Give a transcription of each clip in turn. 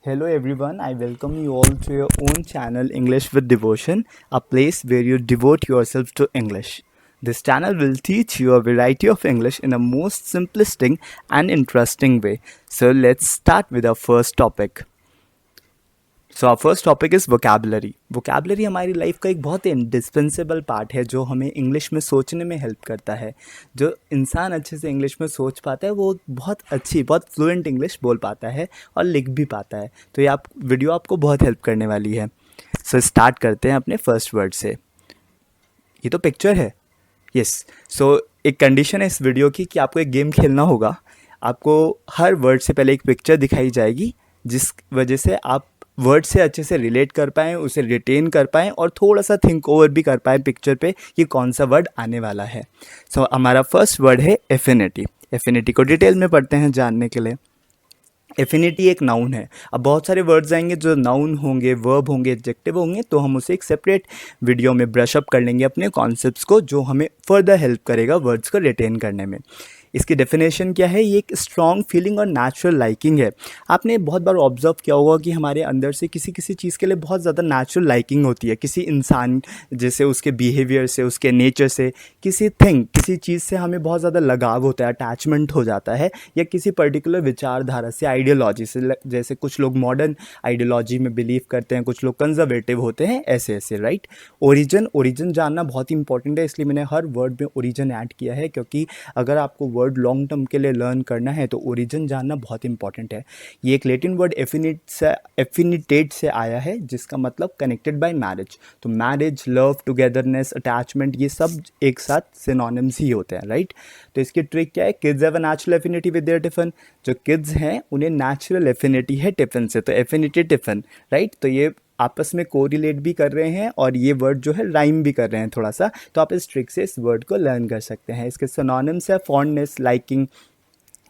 Hello everyone, I welcome you all to your own channel English with Devotion, a place where you devote yourself to English. This channel will teach you a variety of English in a most simplistic and interesting way. So let's start with our first topic. So our first topic is vocabulary. Vocabulary हमारी life का एक बहुत indispensable part है जो हमें English में सोचने में हेल्प करता है। जो इंसान अच्छे से इंग्लिश में सोच पाता है वो बहुत फ्लुएंट इंग्लिश बोल पाता है और लिख भी पाता है। तो ये वीडियो आपको बहुत हेल्प करने वाली है। सो स्टार्ट करते हैं अपने फर्स्ट वर्ड से। ये तो पिक्चर है। यस। सो एक कंडीशन है इस वीडियो की कि आपको एक गेम खेलना होगा। आपको हर वर्ड से पहले एक पिक्चर दिखाई जाएगी जिस वजह से आप वर्ड से अच्छे से रिलेट कर पाएँ, उसे रिटेन कर पाएँ और थोड़ा सा थिंक ओवर भी कर पाएँ पिक्चर पे कि कौन सा वर्ड आने वाला है। सो हमारा फर्स्ट वर्ड है एफिनिटी। एफिनिटी को डिटेल में पढ़ते हैं जानने के लिए। एफिनिटी एक नाउन है। अब बहुत सारे वर्ड्स आएंगे जो नाउन होंगे, वर्ब होंगे, एडजेक्टिव होंगे, तो हम उसे एक सेपरेट वीडियो में ब्रश अप कर लेंगे अपने कॉन्सेप्ट्स को, जो हमें फर्दर हेल्प करेगा वर्ड्स को रिटेन करने में। इसकी डेफिनेशन क्या है? ये एक स्ट्रॉन्ग फीलिंग और नेचुरल लाइकिंग है। आपने बहुत बार ऑब्जर्व किया होगा कि हमारे अंदर से किसी किसी चीज़ के लिए बहुत ज़्यादा नेचुरल लाइकिंग होती है। किसी इंसान जैसे उसके बिहेवियर से, उसके नेचर से, किसी चीज़ से हमें बहुत ज़्यादा लगाव होता है, अटैचमेंट हो जाता है, या किसी पर्टिकुलर विचारधारा से, आइडियोलॉजी से। जैसे कुछ लोग मॉडर्न आइडियोलॉजी में बिलीव करते हैं, कुछ लोग कंजर्वेटिव होते हैं, ऐसे ऐसे, राइट। ओरिजिन जानना बहुत इंपॉर्टेंट है, इसलिए मैंने हर वर्ड में ओरिजिन ऐड किया है, क्योंकि अगर आपको वर्ड लॉन्ग टर्म के लिए लर्न करना है तो ओरिजिन जानना बहुत इंपॉर्टेंट है। ये एक लैटिन वर्ड एफिनिटेट से आया है, जिसका मतलब कनेक्टेड बाय मैरिज। तो मैरिज, लव, टुगेदरनेस, अटैचमेंट, ये सब एक साथ सिनोनिम्स ही होते हैं, राइट। तो इसकी ट्रिक क्या है? Kids have a natural affinity with their tiffin. जो किड्स हैं उन्हें नेचुरल एफिनिटी है टिफिन से, तो एफिनिटी टिफिन, राइट। तो ये आपस में कोरिलेट भी कर रहे हैं और ये वर्ड जो है राइम भी कर रहे हैं थोड़ा सा। तो आप इस ट्रिक से इस वर्ड को लर्न कर सकते हैं। इसके सिनोनिम्स है फॉन्डनेस, लाइकिंग,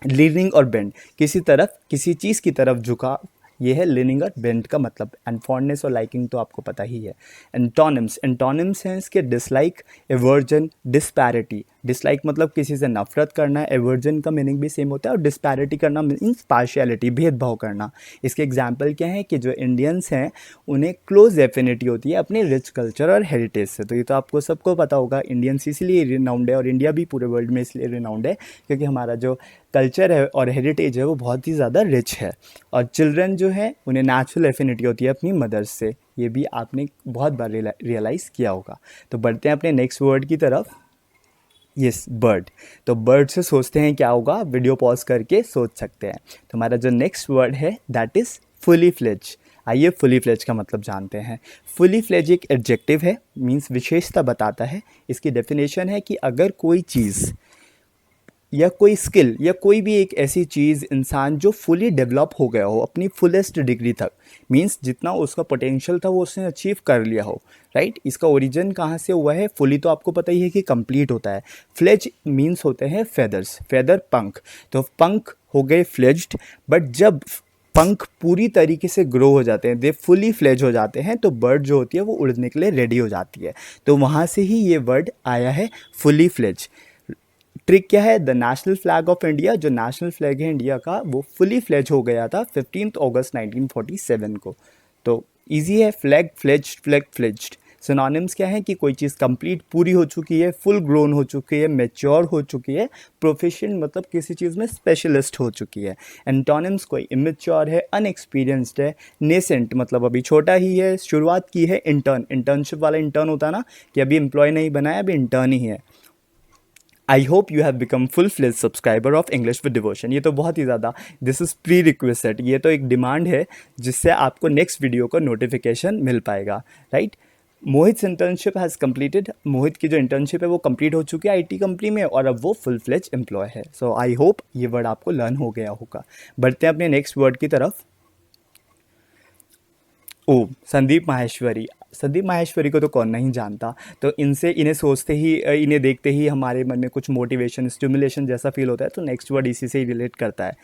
लीनिंग और बेंड। किसी तरफ, किसी चीज़ की तरफ झुका, ये है लीनिंग और बेंड का मतलब। एंड फॉन्डनेस और लाइकिंग तो आपको पता ही है। एंटोनिम्स हैं इसके डिसलाइक, एवर्जन, डिस्पैरिटी। डिसलाइक मतलब किसी से नफरत करना, एवर्जन का मीनिंग भी सेम होता है, और डिस्पैरिटी करना मीन्स पार्शियलिटी, भेदभाव करना। इसके एग्जाम्पल क्या है कि जो इंडियंस हैं उन्हें क्लोज एफिनिटी होती है अपने रिच कल्चर और हेरिटेज से। तो ये तो आपको सबको पता होगा। इंडियंस इसीलिए रिनाउंड है, और इंडिया भी पूरे वर्ल्ड में इसलिए रिनाउंड है क्योंकि हमारा जो कल्चर है और हेरिटेज है वो बहुत ही ज़्यादा रिच है। और चिल्ड्रन जो है उन्हें नेचुरल एफिनिटी होती है अपनी मदर से। ये भी आपने बहुत बार रियलाइज़ किया होगा। तो बढ़ते हैं अपने नेक्स्ट वर्ड की तरफ। Yes, bird. तो बर्ड से सोचते हैं क्या होगा, वीडियो पॉज करके सोच सकते हैं। तो हमारा जो नेक्स्ट वर्ड है दैट इज़ फुली फ्लेज। आइए फुली फ्लेज का मतलब जानते हैं। फुली फ्लेज एक एडजेक्टिव है, मीन्स विशेषता बताता है। इसकी डेफिनेशन है कि अगर कोई चीज़ या कोई स्किल या कोई भी एक ऐसी चीज़, इंसान जो फुली डेवलप हो गया हो अपनी फुलेस्ट डिग्री तक, मींस जितना उसका पोटेंशियल था वो उसने अचीव कर लिया हो, राइट। इसका ओरिजिन कहाँ से हुआ है? फुली तो आपको पता ही है कि कंप्लीट होता है। फ्लेज मीन्स होते हैं फेदर्स, फेदर पंख। तो पंख हो गए फ्लेज्ड, बट जब पंख पूरी तरीके से ग्रो हो जाते हैं, दे फुली फ्लेज हो जाते हैं, तो बर्ड जो होती है वो उड़ने के लिए रेडी हो जाती है। तो वहाँ से ही ये वर्ड आया है, फुली फ्लेज। ट्रिक क्या है? The national flag of India, जो नेशनल फ्लैग है इंडिया का, वो फुली फ्लेज हो गया था 15 अगस्त 1947 को। तो इजी है, flag fledged, flag fledged. Synonyms क्या है कि कोई चीज़ कंप्लीट, पूरी हो चुकी है, फुल ग्रोन हो चुकी है, मैच्योर हो चुकी है, प्रोफिशिएंट मतलब किसी चीज़ में स्पेशलिस्ट हो चुकी है। एंटोनिम्स कोई इमेच्योर है, अनएक्सपीरियंस्ड है, नेसेंट मतलब अभी छोटा ही है, शुरुआत की है, इंटर्न, इंटर्नशिप वाला इंटर्न होता है ना, कि अभी एम्प्लॉय नहीं बनाया, अभी इंटर्न ही है। I hope you have become full fledge subscriber of English with devotion. ये तो बहुत ही ज़्यादा, दिस इज़ प्री रिक्वेस्टेड, ये तो एक डिमांड है जिससे आपको नेक्स्ट वीडियो का नोटिफिकेशन मिल पाएगा, right. Mohit internship has completed. Mohit की जो इंटर्नशिप है वो कंप्लीट हो चुकी है आईटी कंपनी में, और अब वो फुल फ्लेज एम्प्लॉय है। सो आई होप ये वर्ड आपको लर्न हो गया होगा। बढ़ते हैं अपने नेक्स्ट वर्ड की तरफ। ओ, संदीप माहेश्वरी। संदीप माहेश्वरी को तो कौन नहीं जानता। तो इन्हें सोचते ही, इन्हें देखते ही हमारे मन में कुछ मोटिवेशन, स्टिमुलेशन जैसा फील होता है। तो नेक्स्ट वर्ड इसी से ही रिलेट करता है।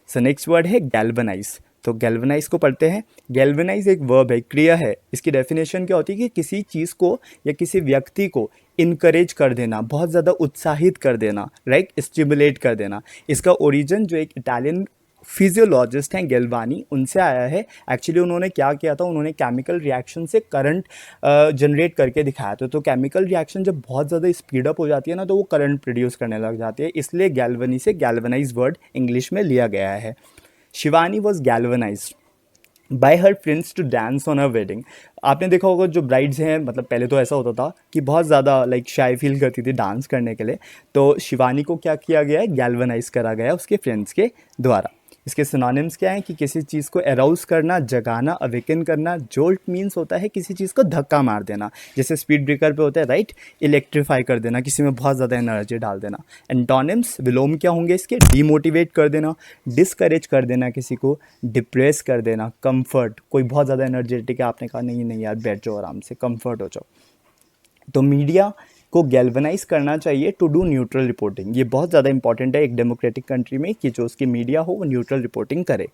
सो नेक्स्ट वर्ड है गैल्वनाइज। तो गैल्वनाइज को पढ़ते हैं। गैल्वनाइज एक वर्ब है, क्रिया है। इसकी डेफिनेशन क्या होती है कि किसी चीज़ को या किसी व्यक्ति को इनकरेज कर देना, बहुत ज़्यादा उत्साहित कर देना, राइट, स्टिमुलेट कर देना। इसका ओरिजिन जो एक इटालियन फिजियोलॉजिस्ट हैं गैल्वानी, उनसे आया है। एक्चुअली उन्होंने क्या किया था, उन्होंने केमिकल रिएक्शन से करंट जनरेट करके दिखाया था। तो केमिकल रिएक्शन जब बहुत ज़्यादा स्पीड अप हो जाती है ना, तो वो करंट प्रोड्यूस करने लग जाती है, इसलिए गैल्वनी से गैल्वनाइज वर्ड इंग्लिश में लिया गया है। Shivani was galvanized by her friends to dance on her wedding. आपने देखा होगा जो ब्राइड्स हैं, मतलब पहले तो ऐसा होता था कि बहुत ज़्यादा लाइक शाय फील करती थी डांस करने के लिए, तो शिवानी को क्या किया गया है, गैल्वनाइज करा गया उसके फ्रेंड्स के द्वारा। इसके सिनोनिम्स क्या हैं कि किसी चीज़ को अराउज करना, जगाना, अवेकन करना। जोल्ट मीन्स होता है किसी चीज़ को धक्का मार देना, जैसे स्पीड ब्रेकर पे होता है राइट, इलेक्ट्रीफाई कर देना, किसी में बहुत ज़्यादा एनर्जी डाल देना। एंटोनिम्स विलोम क्या होंगे इसके, डीमोटिवेट कर देना, डिस्करेज कर देना किसी को, डिप्रेस कर देना, कंफर्ट, कोई बहुत ज़्यादा एनर्जेटिक है, आपने कहा नहीं नहीं यार बैठ जाओ आराम से, कंफर्ट हो जाओ। तो मीडिया को गैल्वनाइज करना चाहिए टू डू न्यूट्रल रिपोर्टिंग। ये बहुत ज़्यादा इंपॉर्टेंट है एक डेमोक्रेटिक कंट्री में कि जो उसकी मीडिया हो वो न्यूट्रल रिपोर्टिंग करे।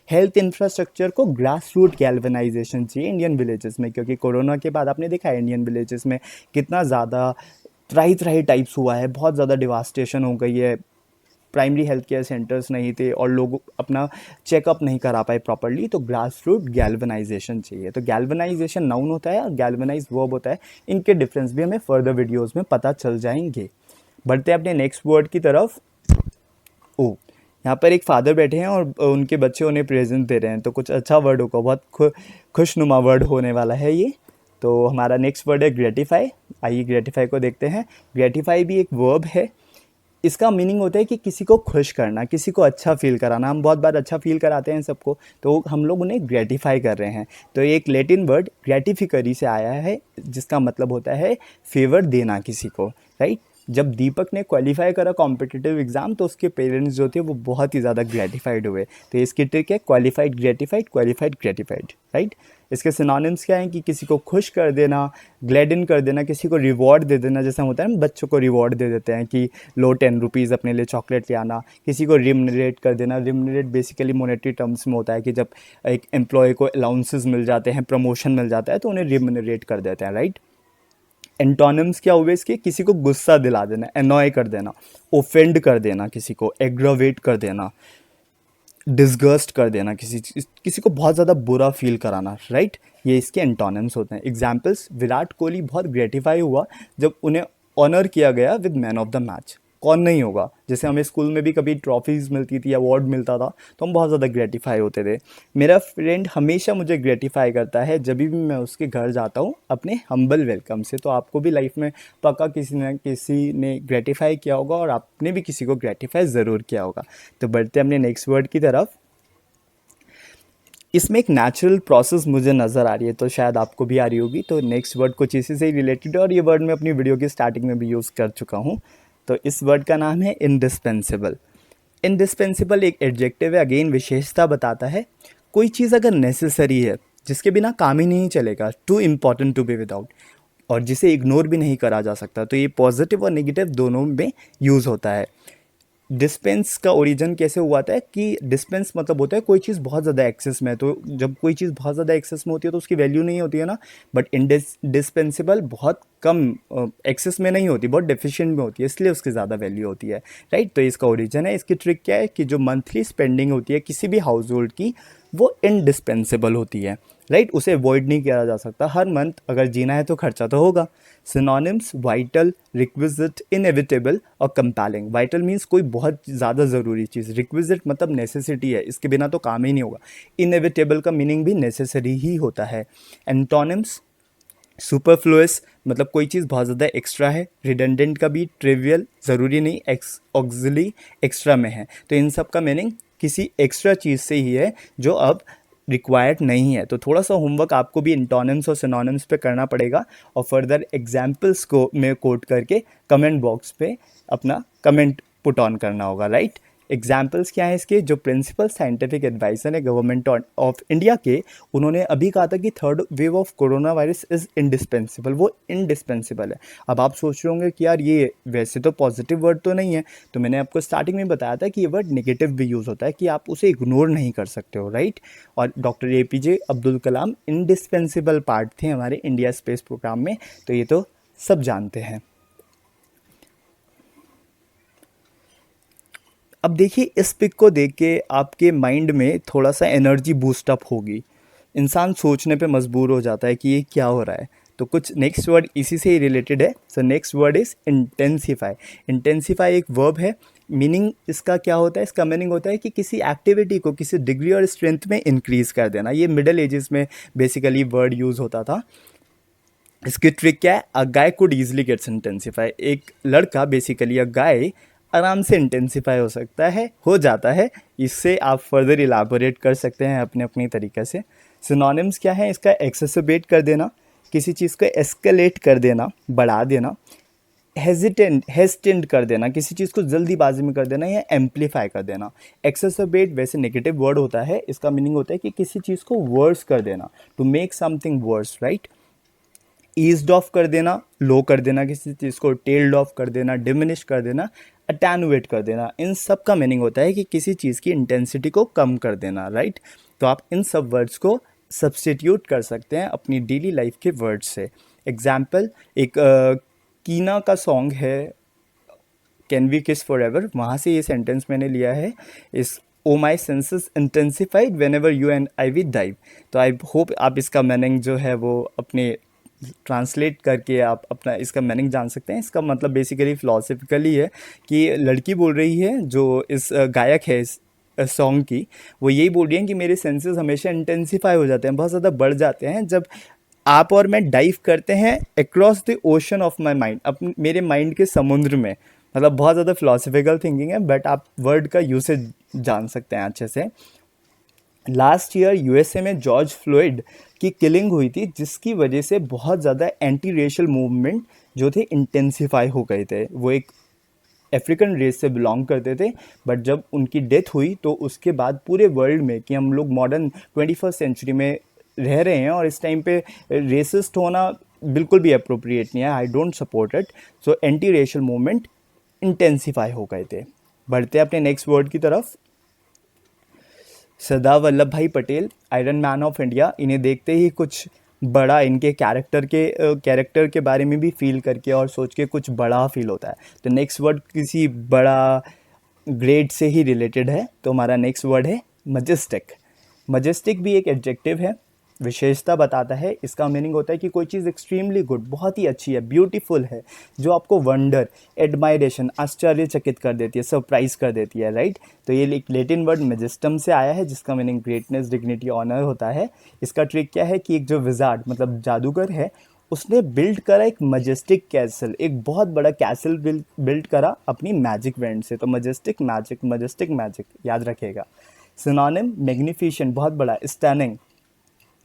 हेल्थ इंफ्रास्ट्रक्चर को ग्रास रूट गैल्वनाइजेशन चाहिए इंडियन विलेजेस में, क्योंकि कोरोना के बाद आपने देखा है इंडियन विलेजेस में कितना ज़्यादा त्राही त्राही टाइप्स हुआ है, बहुत ज़्यादा डिवास्टेशन हो गई है, प्राइमरी हेल्थ केयर सेंटर्स नहीं थे और लोग अपना चेकअप नहीं करा पाए प्रॉपरली। तो ग्रास रूट गैल्वनाइजेशन चाहिए। तो गैल्वनाइजेशन नाउन होता है और गैल्वनाइज वर्ब होता है, इनके डिफरेंस भी हमें फर्दर वीडियोस में पता चल जाएंगे। बढ़ते हैं अपने नेक्स्ट वर्ड की तरफ। ओ, यहाँ पर एक फादर बैठे हैं और उनके बच्चे उन्हें प्रेजेंट दे रहे हैं, तो कुछ अच्छा वर्ड होगा, बहुत खुशनुमा वर्ड होने वाला है ये। तो हमारा नेक्स्ट वर्ड है ग्रेटिफाई। आइए ग्रेटिफाई को देखते हैं। ग्रेटिफाई भी एक वर्ब है। इसका मीनिंग होता है कि किसी को खुश करना, किसी को अच्छा फील कराना। हम बहुत बार अच्छा फील कराते हैं सबको, तो हम लोग उन्हें ग्रेटिफाई कर रहे हैं। तो एक लैटिन वर्ड ग्रेटिफिकरी से आया है, जिसका मतलब होता है फेवर देना किसी को, राइट। जब दीपक ने क्वालिफाई करा कॉम्पिटिटिव एग्जाम, तो उसके पेरेंट्स जो थे वो बहुत ही ज़्यादा ग्रेटिफाइड हुए। तो इसकी ट्रिक है qualified gratified, qualified gratified, right. इसके सिनोनिम्स क्या हैं कि किसी को खुश कर देना, ग्लैडन कर देना, किसी को रिवॉर्ड दे देना, जैसा होता है ना बच्चों को रिवॉर्ड दे देते हैं कि लो 10 रुपीज़ अपने लिए चॉकलेट ले आना। किसी को रिमनरेट कर देना। रिमनरेट बेसिकली मोनेटरी टर्म्स में होता है कि जब एक एम्प्लॉय को अलाउंसेस मिल जाते हैं, प्रमोशन मिल जाता है, तो उन्हें रिमनरेट कर देते हैं, राइट। एंटोनिम्स क्या हुए इसके, किसी को गुस्सा दिला देना, एनॉय कर देना, ओफेंड कर देना, किसी को एग्रावेट कर देना, डिस्गस्ट कर देना, किसी को बहुत ज़्यादा बुरा फील कराना, राइट। ये इसके एंटोनिम्स होते हैं। एग्जाम्पल्स, विराट कोहली बहुत ग्रेटिफाई हुआ जब उन्हें ऑनर किया गया with man of the match. कौन नहीं होगा, जैसे हमें स्कूल में भी कभी ट्रॉफीज़ मिलती थी, अवार्ड मिलता था, तो हम बहुत ज़्यादा ग्रेटिफाई होते थे। मेरा फ्रेंड हमेशा मुझे ग्रेटिफाई करता है जब भी मैं उसके घर जाता हूँ अपने हम्बल वेलकम से। तो आपको भी लाइफ में पक्का किसी ने ग्रेटिफाई किया होगा और आपने भी किसी को ग्रेटिफाई ज़रूर किया होगा। तो बढ़ते हैं अपने नेक्स्ट वर्ड की तरफ। इसमें एक नेचुरल प्रोसेस मुझे नज़र आ रही है, तो शायद आपको भी आ रही होगी। तो नेक्स्ट वर्ड कुछ इसी से ही रिलेटेड है और ये वर्ड मैं अपनी वीडियो की स्टार्टिंग में भी यूज़ कर चुका हूँ। तो इस वर्ड का नाम है इंडिस्पेंसिबल। इंडिस्पेंसिबल एक एडजेक्टिव है, अगेन विशेषता बताता है कोई चीज़ अगर नेसेसरी है, जिसके बिना काम ही नहीं चलेगा, too important to be without, और जिसे इग्नोर भी नहीं करा जा सकता। तो ये पॉजिटिव और नेगेटिव दोनों में यूज़ होता है। डिस्पेंस का ओरिजिन कैसे हुआ था कि डिस्पेंस मतलब होता है कोई चीज़ बहुत ज़्यादा एक्सेस में है। तो जब कोई चीज़ बहुत ज़्यादा एक्सेस में होती है तो उसकी वैल्यू नहीं होती है ना, बट डिस्पेंसिबल बहुत कम एक्सेस में नहीं होती, बहुत डेफिशिएंट में होती है, इसलिए उसकी ज़्यादा वैल्यू होती है, राइट। तो इसका ओरिजिन है। इसकी ट्रिक क्या है कि जो मंथली स्पेंडिंग होती है किसी भी हाउस होल्ड की, वो इंडिस्पेंसिबल होती है, राइट। उसे अवॉइड नहीं किया जा सकता। हर मंथ अगर जीना है तो खर्चा तो होगा। सिनोनिम्स, वाइटल, रिक्विजिट, इनएविटेबल और कंपेलिंग। वाइटल मीन्स कोई बहुत ज़्यादा ज़रूरी चीज़, रिक्विजिट मतलब नेसेसिटी है, इसके बिना तो काम ही नहीं होगा। इनएविटेबल का मीनिंग भी नेसेसरी ही होता है। एंटोनिम्स, सुपरफ्लुअस मतलब कोई चीज़ बहुत ज़्यादा एक्स्ट्रा है। रिडंडेंट का भी, ट्रिवियल ज़रूरी नहीं, ऑक्सिलरी एक्स्ट्रा में है। तो इन सब का मीनिंग किसी एक्स्ट्रा चीज़ से ही है जो अब रिक्वायर्ड नहीं है। तो थोड़ा सा होमवर्क आपको भी इंटोनिम्स और सिनोनिम्स पे करना पड़ेगा और फर्दर एग्जाम्पल्स को में कोट करके कमेंट बॉक्स पे अपना कमेंट पुट ऑन करना होगा, राइट। एग्जाम्पल्स क्या है इसके, जो प्रिंसिपल साइंटिफिक एडवाइज़र है गवर्नमेंट ऑफ इंडिया के, उन्होंने अभी कहा था कि third wave of corona virus is indispensable. वो इंडिस्पेंसिबल है। अब आप सोच रहे होंगे कि यार ये वैसे तो पॉजिटिव वर्ड तो नहीं है, तो मैंने आपको स्टार्टिंग में बताया था कि ये वर्ड नेगेटिव भी यूज़ होता है, कि आप उसे इग्नोर नहीं कर सकते हो, राइट। और doctor APJ Abdul Kalam indispensable part थे हमारे इंडिया स्पेस प्रोग्राम में, तो ये तो सब जानते हैं। अब देखिए इस पिक को देख के आपके माइंड में थोड़ा सा एनर्जी बूस्ट अप होगी, इंसान सोचने पे मजबूर हो जाता है कि ये क्या हो रहा है। तो कुछ नेक्स्ट वर्ड इसी से ही रिलेटेड है। So next word is intensify. Intensify एक वर्ब है। मीनिंग इसका क्या होता है? इसका मीनिंग होता है कि किसी एक्टिविटी को किसी डिग्री और स्ट्रेंथ में इंक्रीज कर देना। ये मिडल एजेस में बेसिकली वर्ड यूज़ होता था। इसकी ट्रिक क्या है? अ गाय कुड ईजिली गेट्स इंटेंसिफाई। एक लड़का बेसिकली अ गाय आराम से इंटेंसिफाई हो सकता है, हो जाता है। इससे आप फर्दर इलाबोरेट कर सकते हैं अपने अपनी तरीके से। सिनोनिम्स क्या है इसका? एक्सेसरबेट कर देना, किसी चीज़ को एस्केलेट कर देना, बढ़ा देना। हेजिटेंट कर देना, किसी चीज़ को जल्दीबाजी में कर देना, या एम्पलीफाई कर देना। एक्सेसरबेट वैसे नेगेटिव वर्ड होता है, इसका मीनिंग होता है कि किसी चीज़ को वर्स कर देना, to make something worse, right. Eased off कर देना, लो कर देना किसी चीज़ को, टेल्ड ऑफ कर देना, डिमिनिश कर देना, अटेनुएट कर देना। इन सब का मीनिंग होता है कि किसी चीज़ की इंटेंसिटी को कम कर देना, राइट। तो आप इन सब वर्ड्स को सब्स्टिट्यूट कर सकते हैं अपनी डेली लाइफ के वर्ड्स से। एग्जाम्पल, एक कीना का सॉन्ग है can we kiss forever, वहाँ से ये सेंटेंस मैंने लिया है। इस oh my senses intensified whenever you and I we dive. तो आई होप आप इसका मीनिंग जो है वो अपने ट्रांसलेट करके आप अपना इसका मीनिंग जान सकते हैं। इसका मतलब बेसिकली फिलोसफिकली है कि लड़की बोल रही है जो इस गायक है इस सॉन्ग की, वो यही बोल रही है कि मेरे सेंसेस हमेशा इंटेंसिफाई हो जाते हैं, बहुत ज़्यादा बढ़ जाते हैं जब आप और मैं डाइव करते हैं across the ocean of my mind, अपने मेरे माइंड के समुद्र में। मतलब बहुत ज़्यादा फिलोसफिकल थिंकिंग है, बट आप वर्ड का यूसेज जान सकते हैं अच्छे से। लास्ट ईयर यूएसए में जॉर्ज फ्लोइड की किलिंग हुई थी, जिसकी वजह से बहुत ज़्यादा एंटी रेशियल मूवमेंट जो थे इंटेंसिफाई हो गए थे। वो एक अफ्रीकन रेस से बिलोंग करते थे, बट जब उनकी डेथ हुई तो उसके बाद पूरे वर्ल्ड में, कि हम लोग मॉडर्न 21st सेंचुरी में रह रहे हैं और इस टाइम पे रेसिस्ट होना बिल्कुल भी अप्रोप्रिएट नहीं है। I don't support it. So anti racial movement intensify हो गए थे। बढ़ते अपने नेक्स्ट वर्ड की तरफ। सरदार वल्लभ भाई Patel, iron man of India. इन्हें देखते ही कुछ बड़ा, इनके कैरेक्टर के बारे में भी फील करके और सोच के कुछ बड़ा फील होता है। तो नेक्स्ट वर्ड किसी बड़ा ग्रेड से ही रिलेटेड है। तो हमारा नेक्स्ट वर्ड है मजेस्टिक। मजेस्टिक भी एक एडजेक्टिव है, विशेषता बताता है। इसका मीनिंग होता है कि कोई चीज़ एक्सट्रीमली गुड, बहुत ही अच्छी है, ब्यूटीफुल है, जो आपको वंडर, एडमायरेशन, आश्चर्यचकित कर देती है, सरप्राइज कर देती है, राइट। तो ये एक लेटिन वर्ड मेजेस्टम से आया है, जिसका मीनिंग ग्रेटनेस, डिग्निटी, ऑनर होता है। इसका ट्रिक क्या है कि एक जो विजार्ड मतलब जादूगर है, उसने बिल्ड करा एक मजेस्टिक कैसल, एक बहुत बड़ा कैसल बिल्ड करा अपनी मैजिक वैंड से। तो मजेस्टिक मैजिक, मजेस्टिक मैजिक याद रखेगा। सिनोनिम, मैग्निफिसेंट बहुत बड़ा, stunning,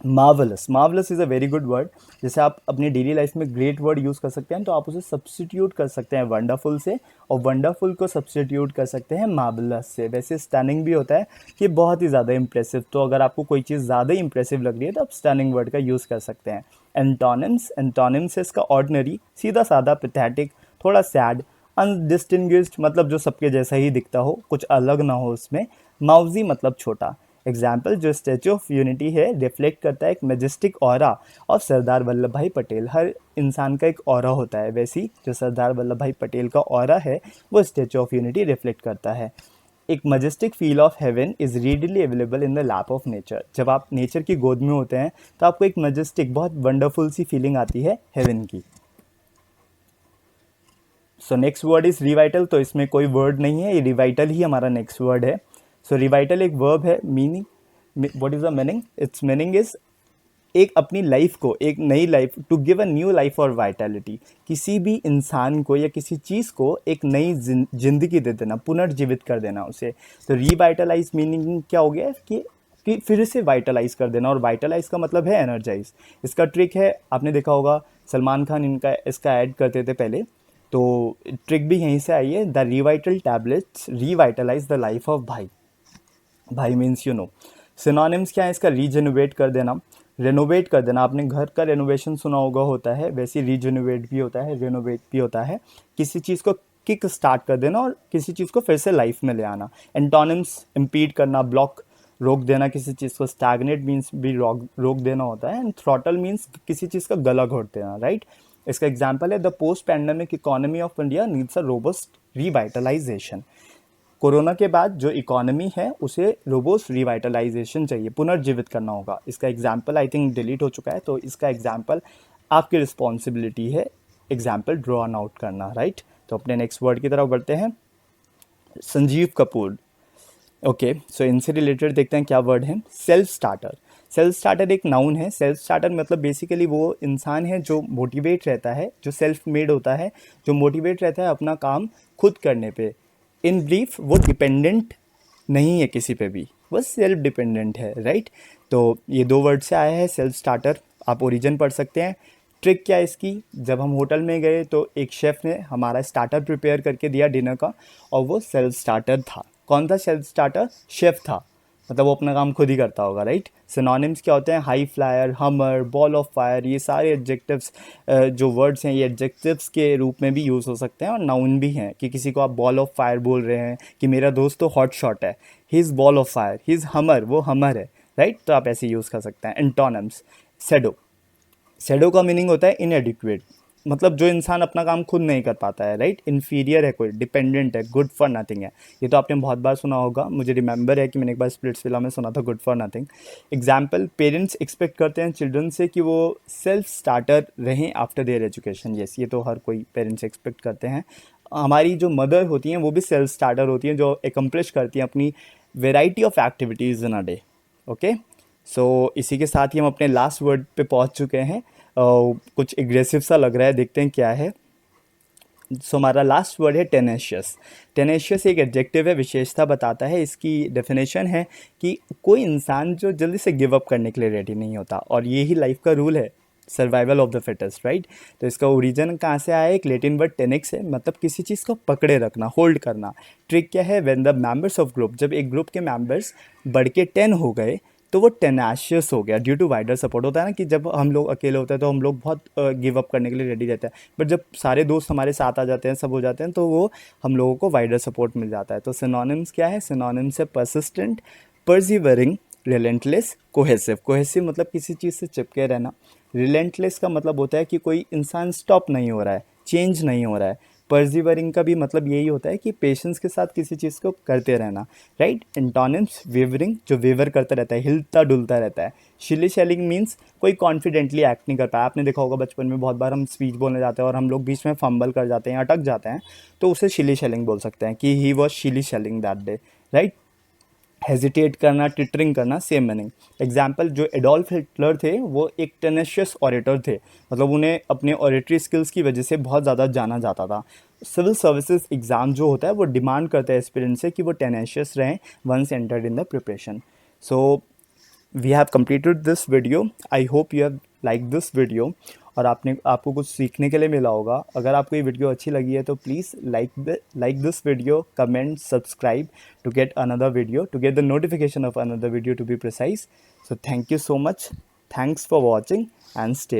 marvellous. Marvellous is a very good word. जैसे आप अपनी डेली लाइफ में ग्रेट वर्ड यूज़ कर सकते हैं, तो आप उसे सब्सटीट्यूट कर सकते हैं वंडरफुल से, और वंडरफुल को सब्सटीट्यूट कर सकते हैं मार्वलस से। वैसे स्टनिंग भी होता है कि बहुत ही ज़्यादा इंप्रेसिव। तो अगर आपको कोई चीज़ ज़्यादा इंप्रेसिव लग रही है तो आप स्टनिंग वर्ड का यूज़ कर सकते हैं। एंटोनिम्स, एंटोनिम्स है इसका ऑर्डिनरी, सीधा साधा, पैथेटिक, थोड़ा सैड, अनडिस्टिंग्विश्ड मतलब जो सबके जैसा ही दिखता हो, कुछ अलग ना हो उसमें। माउजी मतलब छोटा। एग्जाम्पल, जो स्टैचू ऑफ यूनिटी है रिफ्लेक्ट करता है एक Majestic aura of Sardar Vallabh भाई पटेल। हर इंसान का एक ऑरा होता है, वैसी जो सरदार वल्लभ भाई पटेल का ऑरा है वो स्टैचू ऑफ यूनिटी रिफ्लेक्ट करता है। एक majestic feel of heaven is readily available in the lap of nature. जब आप नेचर की गोद में होते हैं तो आपको एक मजेस्टिक, बहुत वंडरफुल सी फीलिंग आती है हेवन की। So next word is Revital. तो इसमें कोई वर्ड नहीं है, ये रिवाइटल ही हमारा नेक्स्ट वर्ड है। सो रिवाइटल एक वर्ब है। Meaning, what is the meaning? It's meaning is एक अपनी लाइफ को, एक नई life, to give a new life और वाइटलिटी। किसी भी इंसान को या किसी चीज़ को एक नई जिंदगी दे देना, पुनर्जीवित कर देना उसे। तो रिवाइटलाइज मीनिंग क्या हो गया कि फिर से वाइटलाइज कर देना, और वाइटलाइज का मतलब है एनर्जाइज। इसका ट्रिक है, आपने देखा होगा सलमान खान इसका ऐड करते थे पहले, तो ट्रिक भी यहीं से आई है। The Revital tablets revitalise the life of भाई। भाई मीन्स यू नो। सिनोनिम्स क्या है इसका? रीजेनोवेट कर देना, रेनोवेट कर देना। आपने घर का रेनोवेशन सुना होगा, होता है वैसे रीजेनोवेट भी होता है, रेनोवेट भी होता है। किसी चीज़ को किक स्टार्ट कर देना और किसी चीज़ को फिर से लाइफ में ले आना। एंटोनिम्स, इम्पीड करना, ब्लॉक, रोक देना किसी चीज़ को। स्टैग्नेट मीन्स भी रोक देना होता है। एंड थ्रॉटल मीन्स किसी चीज़ का गला घोट देना, राइट। इसका एग्जाम्पल है the post pandemic economy of India needs a robust revitalisation. Corona के बाद जो इकोनॉमी है उसे रोबोस्ट रिवाइटलाइजेशन चाहिए, पुनर्जीवित करना होगा। इसका एग्जाम्पल आई थिंक डिलीट हो चुका है, तो इसका एग्जाम्पल आपकी रिस्पॉन्सिबिलिटी है एग्जाम्पल ड्रॉ आउट करना, राइट। तो अपने नेक्स्ट वर्ड की तरफ बढ़ते हैं। संजीव कपूर। ओके, सो इनसे रिलेटेड देखते हैं क्या वर्ड है। Self starter. सेल्फ स्टार्टर एक नाउन है। सेल्फ स्टार्टर मतलब बेसिकली वो इंसान है जो मोटिवेट रहता है, जो सेल्फ मेड होता है, जो मोटिवेट रहता है अपना काम खुद करने पे। इन ब्रीफ वो डिपेंडेंट नहीं है किसी पे भी, वो सेल्फ डिपेंडेंट है, राइट। तो ये दो वर्ड से आया है सेल्फ स्टार्टर। आप ओरिजिन पढ़ सकते हैं। ट्रिक क्या है इसकी, जब हम होटल में गए तो एक शेफ़ ने हमारा स्टार्टर प्रिपेयर करके दिया डिनर का, और वो सेल्फ स्टार्टर था। कौन था सेल्फ स्टार्टर? शेफ़ था, मतलब वो अपना काम खुद ही करता होगा, राइट। सिनोनिम्स क्या होते हैं? हाई फ्लायर, हमर, बॉल ऑफ फायर। ये सारे एडजेक्टिव्स जो वर्ड्स हैं ये एडजेक्टिव्स के रूप में भी यूज़ हो सकते हैं और नाउन भी हैं। कि किसी को आप बॉल ऑफ फायर बोल रहे हैं कि मेरा दोस्त तो हॉट शॉट है, he is ball of fire, he is हमर, वो हमर है, राइट। तो आप ऐसे यूज़ कर सकते हैं। एंटोनिम्स। सेडो। सेडो का मीनिंग होता है इनएडिक्वेट, मतलब जो इंसान अपना काम खुद नहीं कर पाता है, राइट। इन्फीरियर है, कोई डिपेंडेंट है, गुड फॉर नथिंग है। ये तो आपने बहुत बार सुना होगा, मुझे रिमेंबर है कि मैंने एक बार स्प्लिट्सविला में सुना था good for nothing. Example, parents expect करते हैं चिल्ड्रन से कि वो सेल्फ स्टार्टर रहें आफ्टर देयर एजुकेशन। यस, ये तो हर कोई पेरेंट्स एक्सपेक्ट करते हैं। हमारी जो मदर होती हैं वो भी सेल्फ स्टार्टर होती हैं, जो एकम्प्लिश करती हैं अपनी variety of activities in a day. Okay, so इसी के साथ ही हम अपने लास्ट वर्ड पे पहुंच चुके हैं। कुछ एग्रेसिव सा लग रहा है, देखते हैं क्या है। सो हमारा लास्ट वर्ड है टेनेशियस। टेनेशियस एक एडजेक्टिव है, विशेषता बताता है। इसकी डेफिनेशन है कि कोई इंसान जो जल्दी से गिव अप करने के लिए रेडी नहीं होता, और ये ही लाइफ का रूल है, survival of the fittest, right. तो इसका ओरिजिन कहाँ से आया है? एक लेटिन वर्ड टेनिक्स है, मतलब किसी चीज़ को पकड़े रखना, होल्ड करना। ट्रिक क्या है? When the members of group, जब एक ग्रुप के मेंबर्स बढ़ के 10 हो गए तो वो टेनाशियस हो गया ड्यू टू वाइडर सपोर्ट। होता है ना कि जब हम लोग अकेले होते हैं तो हम लोग बहुत गिव अप करने के लिए रेडी रहते हैं, बट जब सारे दोस्त हमारे साथ आ जाते हैं, सब हो जाते हैं, तो वो हम लोगों को वाइडर सपोर्ट मिल जाता है। तो सिनोनिम्स क्या है? सिनोनिम्स है persistent, persevering, relentless, cohesive. Cohesive मतलब किसी चीज़ से चिपके रहना। रिलेंटलेस का मतलब होता है कि कोई इंसान स्टॉप नहीं हो रहा है, चेंज नहीं हो रहा है। परसिवरिंग का भी मतलब यही होता है कि पेशेंस के साथ किसी चीज़ को करते रहना, राइट। एंटोनिम्स, वेवरिंग, जो वेवर करता रहता है, हिलता डुलता रहता है। शिली शेलिंग मीन्स कोई कॉन्फिडेंटली एक्ट नहीं करता है। आपने देखा होगा बचपन में बहुत बार हम स्पीच बोलने जाते हैं और हम लोग बीच में फंबल कर जाते हैं, अटक जाते हैं, तो उसे शिली शेलिंग बोल सकते हैं कि he was Shili shelling that day, right. Hesitate करना, टिटरिंग करना, सेम मीनिंग। एग्जाम्पल, जो एडोल्फ हिटलर थे वो एक टेनेशियस ऑरेटर थे, मतलब उन्हें अपने ऑरेटरी स्किल्स की वजह से बहुत ज़्यादा जाना जाता था। सिविल सर्विसेज एग्ज़ाम जो होता है वो डिमांड करता है एस्पिरेंट से कि वो टेनेशियस रहें once entered in the preparation. So we have completed this video. I hope you have like this video, और आपको कुछ सीखने के लिए मिला होगा। अगर आपको ये वीडियो अच्छी लगी है तो please like this video, comment, subscribe to get another video, to get the notification of another video to be precise. So thank you so much, thanks for watching and stay